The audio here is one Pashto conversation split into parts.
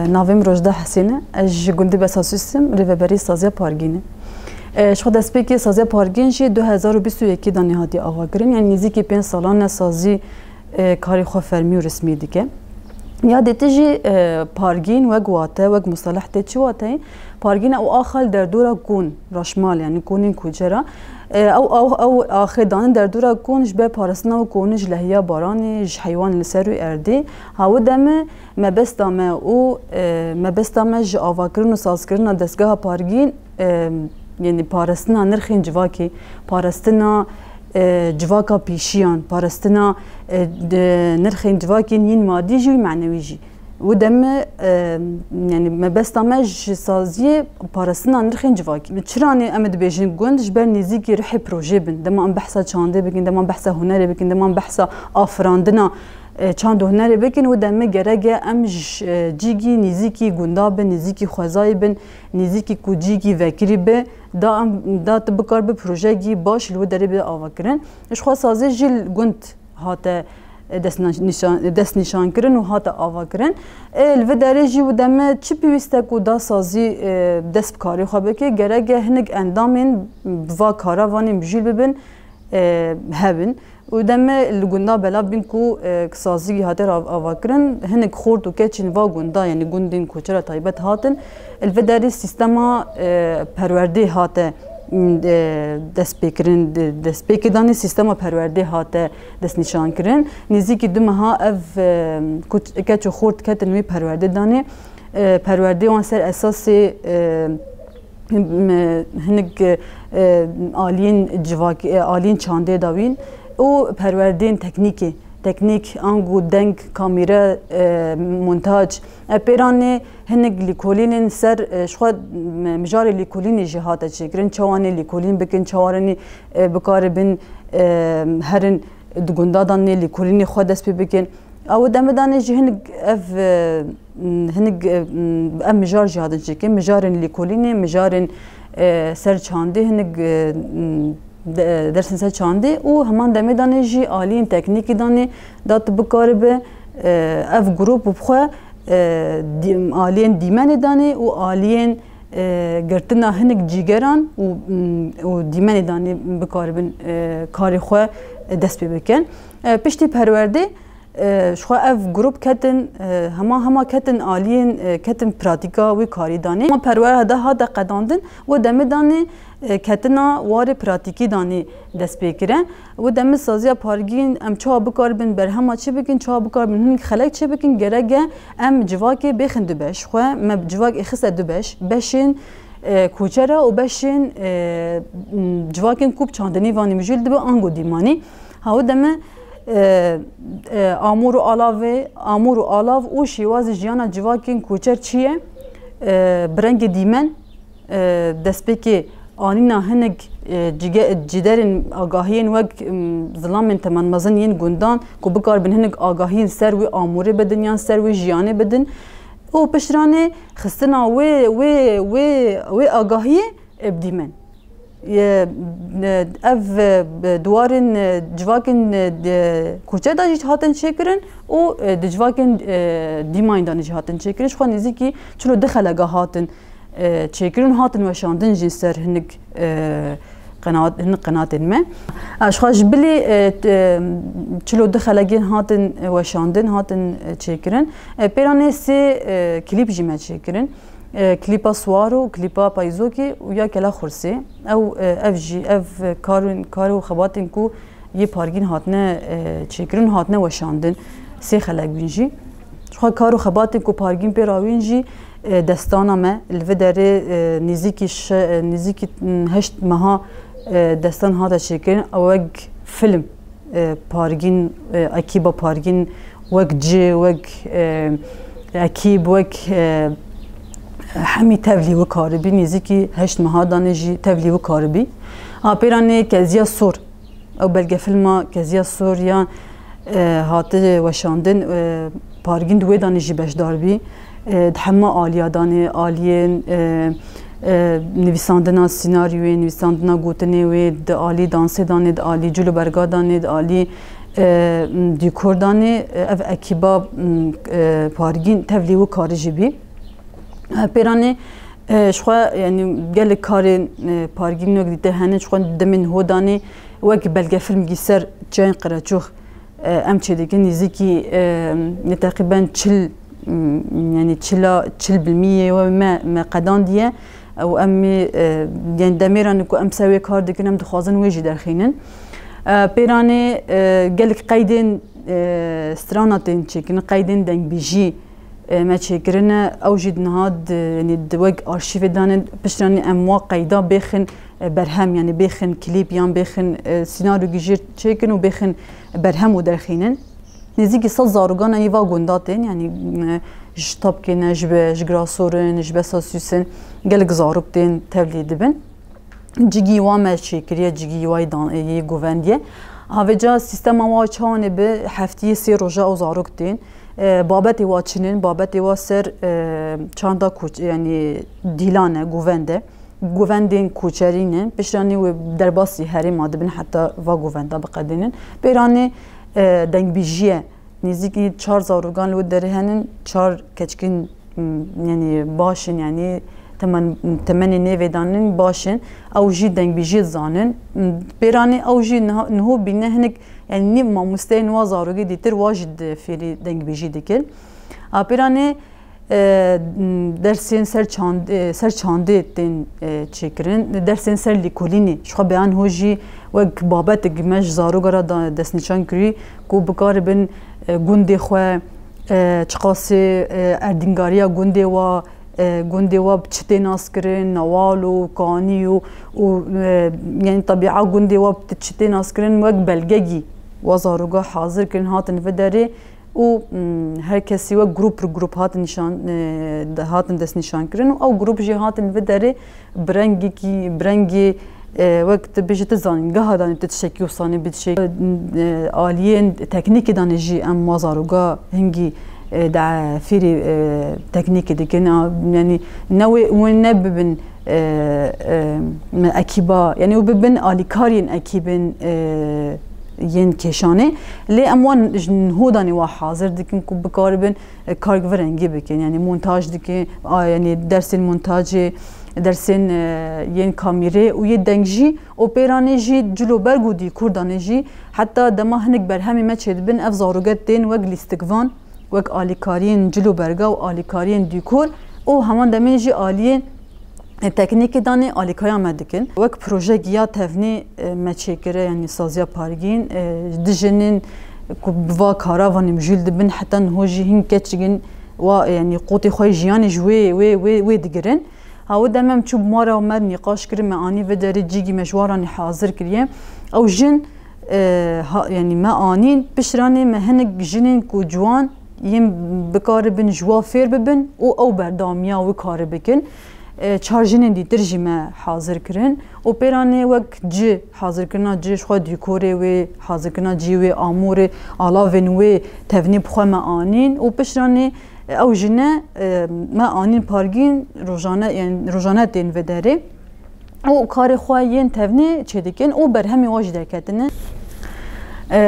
ناویم روجده حسینه اج گندی بساسیستم ریوبری سازیا پارگینه شو دست پیکی سازیا پارگین جی 2021 دانی هاتی آواگرین یعنی نزدیک 5 سالانه سازی کاری خو فرمی و رسمی دیگه یادت جی پارگین و گواته و مصطلح ته چی واته پارگین او آخر در دورا کون رشمال یعنی کونین کوجرا او آخر دان در دورا کونش به پارسنا و کونش لهیا بارانی ج حیوان لسر و اردی هاو دم مبستامه او مبستامه ج آواگرین و سازگرین دستگاه پارگین یعنی پارستنا نرخین جواکی پارستنا جواکا پیشیان پارستنا نرخین جواکی نین مادی جوی معنوی جی و دم یعنی مبستامه سازی پارستنا نرخین جواکی چرانی امد بیشین گوندش بر نزیکی روحی پروژه بن دم ام بحثا چانده بکن دم ام بحثا هنری بکن دم ام بحثا آفراندنا چند هنری بکن و دم گرگه ام جیگی نزیکی گنداب نزیکی خوازای بن نزیکی کوجیگی وکری به دا تبکار به پروژه گی باش لو داری به آواگرن اش خواست سازی جل گند هاته دست نشان کرن و هاته آواگرن الو داری جی و دمه چی پیوسته کو دا سازی دست بکاری خواه که گرگه هنگ اندامین بوا کاروانی مجیل ببین هبن و دمه لگندا بلا بین کو سازی هاته آواگرن هنگ خورد و که چین وا گندا یعنی گندین کوچرا تایبت هاتن الو داری سیستما پرورده هاته دست پیکردانی سیستما پرورده هاته دست نشان کرن نزدیکی دو ماه اف کچو خورد کتن می پرورده دانی پرورده وان سر اساس هنگ آلین جواکی آلین چانده داوین او پروردین تکنیک آنگو دنگ کامیرا مونتاج پیرانه هنگ لیکولین سر شخواد مجار لیکولین جهات چیکرین چوانی لیکولین بکن چوارنی بکار بین هرن دگندادان لیکولین خود دست بکن او دمدانه جه هنگ ام مجار جهات چیکن مجارن لیکولین مجارن سر چانده هنگ درسن سر چانده او همان دمدانه جی آلین تکنیکی دانه دات بکار به اف گروپ بخوا آلین دیمن دانه و آلین گرتنا هنگ جیگران و دیمن دانه بکار بن کاری خو دست بکن پشتی پرورده شخوا اف گروپ کتن هما کتن آلین کتن پراتیکا و کاری دانه ما پرورده ها دا قداندن و دم دانه کتنا وار پراتیکی دانه دست بکرن و دم سازی پارگین ام چا بکار بن بر هما چه بکن چا بکار بن هنگ خلق چه بکن گرگه ام جواکی بخن دو بش خوا ما جواک اخص دو بشین کوچرا و بشین جواکین کوب چاندنی وانی مجول دو آنگو دیمانی ها دم آمور و آلاو او شیواز جیانا جواکین کوچر چیه برنگ دیمن دست بکی آنینا هنگ جدرین آگاهین وگ ظلامین تمن مزن ین گندان کو بکار بن هنگ آگاهین سر و آموره بدن یا سر و جیانه بدن او پشرانه خستنا و آگاهی ابدیمن اف دوارن جواکن کوچه داشت هاتن چکرن و جواکن دیماین دانش هاتن چکرن شو نزدیکی چلو دخلگاه هاتن چکرن هاتن و شاندن جنسر هنگ قناتن ما اشخاص بلی چلو دخلگین هاتن و شاندن هاتن چکرن پیرانه سه کلیپ جمع چکرن کلیپا سوارو کلیپا پایزوکی و یا کلا خورسی او اف کارو خباتن کو یه پارگین هاتنه چکرن هاتنه و شاندن سه خلق بینجی شخوا کارو خباتن کو پارگین پیراوینجی دستانا ما الوه داره نزیکی هشت ماها دستان هاتا چکرن اوگ فیلم پارگین اکیبا پارگین وگ جی وگ اکیب وگ همی تبلی و کاربی نزدیکی هشت ماه دانشی تبلی و کاربی آپیرانه کزیا سور او بلگه فیلم کزیا سور یا هاته و شاندن پارگین دوی دانشی بش داربی همه آلیا دانه آلین نویساندنا سیناریوی نویساندنا گوتنی و عالی دانس دانی عالی جلو برگا دانی عالی دیکور دانی اف اکیبا پارگین تبلیغ کاری جبی پیرانی شخوا یعنی گل کار پارگین نگدیده هنه شخوا دمین هودانی وقت بلگه فیلم گیسر جای قرچوخ ام چه دیگه نزدیکی تقریبا يعني تشل بالمية وما قدان ديه او ام يعني دميران كو ام سوي كار دكن ام دخوازن ويجي درخينن بيراني قالك قيدين ستراناتين تشيكن قيدين دنگ بيجي ما تشيكرنا اوجد نهاد يعني دوق ارشيف دان بشراني اموا قيدا بخن برهم يعني بخن كليب يان بخن سيناريو جير تشيكن وبخن برهم ودرخينن نزيكي صد زاروغان ايوا غونداتين يعني جتاب كينا جغراسورن جبساسوسن قالك زاروكتين تبليد بن جيجي واما شيكريا جيجي واي دان اي غوفانديه هاوجا سيستم وا چانه به هفتي سي روجا او زاروكتين بابتي واتشنين بابتي واسر چاندا کوچ يعني ديلانه غوفنده غوفندين کوچرينن بشراني و درباسي هري مادبن حتى وا غوفندا بقدينن بيراني دنگ بیجیه نزدیکی 4 زاروگان لود داره هنن 4 کچکین یعنی باشن یعنی تمنی نویدانن باشن او جی دنگ بیجی زانن بیرانی او جی نهو بینه هنک یعنی نیم ما مستین و زاروگی دیتر واجد فیری دنگ بیجی دیکل بیرانی درسین سر چانده تین چکرین درسین سر لیکولینی شخو بیان هوجی وق بابت گمش زاروگرا دست نشان کری کو بکار بن گوندی خو چقاسی اردینگاریا گوندی و بچتی ناس کرن نوال و کانی و یعنی طبیعه گوندی و بچتی ناس کرن وق بلگی و زاروگا حاضر کرن هاتن فداری و هر کسی و گروپ هاتن نشان هاتن دست نشان کرن او گروپ جی هاتن فداری برنگی وقت بيجي تزانين قاعد أنا تتشكي وصاني بتشكي عاليين تكنيك دانجي أم مازاروجا هنجي دع فيري تكنيك دي كنا يعني نوي ونببن أكيبا يعني وببن آليكارين أكيبن ين كيشانه لي أموان هوداني وحاضر دكين كوب بكاربن كارغفرنجي بكين يعني مونتاج دكين يعني درس المونتاج درسين ين كاميري وي دنجي اوبيراني جي جلو برغو دي كورداني جي حتى دما هنك برهمي ما تشد بن اف زاروغتين وق ليستكفان وق اليكارين جلو برغا و اليكارين ديكور او همان دمي جي الين تكنيك داني اليكايا مدكن وق بروجي يا تفني ما تشكره يعني سازيا بارغين دجنين كبوا كاراvan مجلد بن حتى هوجي هن كتشين و يعني قوتي خوي جياني جوي وي دغرن هاو دمم چوب مارا ومر نقاش کریم آنی و داره جیگی مجوارانی حاضر کریم او جن يعني ما آنین بشرانی مهنگ جنین کو جوان یم بکار بن جوافیر ببن او بردامیا و کار بکن چهار جنین دی درجی ما حاضر کرن و پیرانی وقت جی حاضر کرنا جیش خود دیکوره و حاضر کرنا جی و آمور آلاوین و تفنی بخوا ما آنین و بشرانی او جنه ما آنین پارگین روزانه دین و داره او کار خواهین تفنی چه دیکن او برهمی واج درکتنه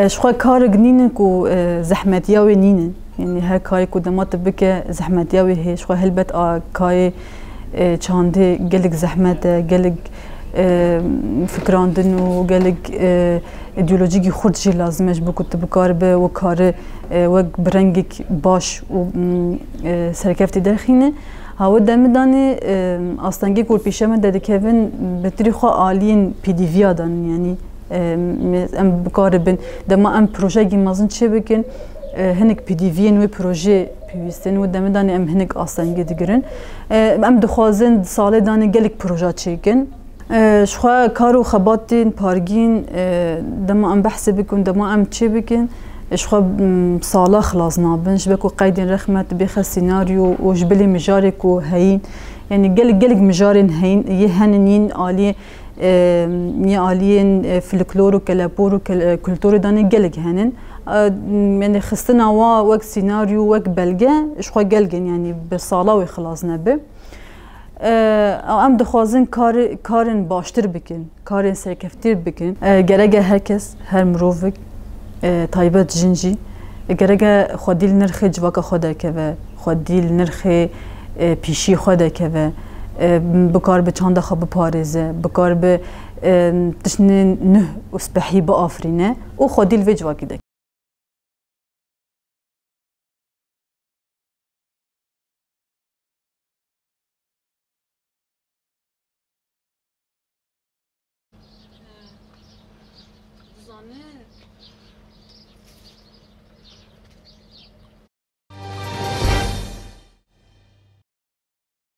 شخواه کار گنینن کو زحمتیاوی نینن یعنی هر کاری کو دمات بکه زحمتیاوی هی شخواه هلبت کاری چانده گلگ زحمت گلگ فکراندن و گلگ ایدئولوژی خود جی لازمش بکت بکار به و کار وق برنگک باش و سرکفتی درخینه هاو دمدانی اصلاً کور پیشه من داده کهون بطری خوا آلین پی دی وی دان یعنی ام بکار بن دما ام پروژه گیمازن چه بکن هنک پی دی وی نوی پروژه پیوستن و دمدانی ام هنک اصلاً گرن ام دخوازن ساله دانی گلک پروژه چیکن شخوا کارو خباتین پارگین دما ام بحث بکن دما ام چه بکن شخوا سالا خلاص نابن شبكو قيدين رخمت بخ سيناريو وجبلي مجارك وهين يعني قلق مجارين هين يهننين آلي آليين فلكلور وكلابور وكلتور داني قلق هنن يعني خستنا وقت سيناريو وقت بلغة شخوا قلقن يعني بصالا وخلاص نبه ام دخوازن کارن باشتر بکن، کارن سرکفتر بکن. گرگه هر کس، هر مروفک تایبت جنجی گرگه خودیل نرخ جواک خدا که و خودیل نرخ پیشی خدا که و بکار به چند خواب پارزه، بکار به تشن نه اسبحی با آفرینه و خودیل و جواکی ده.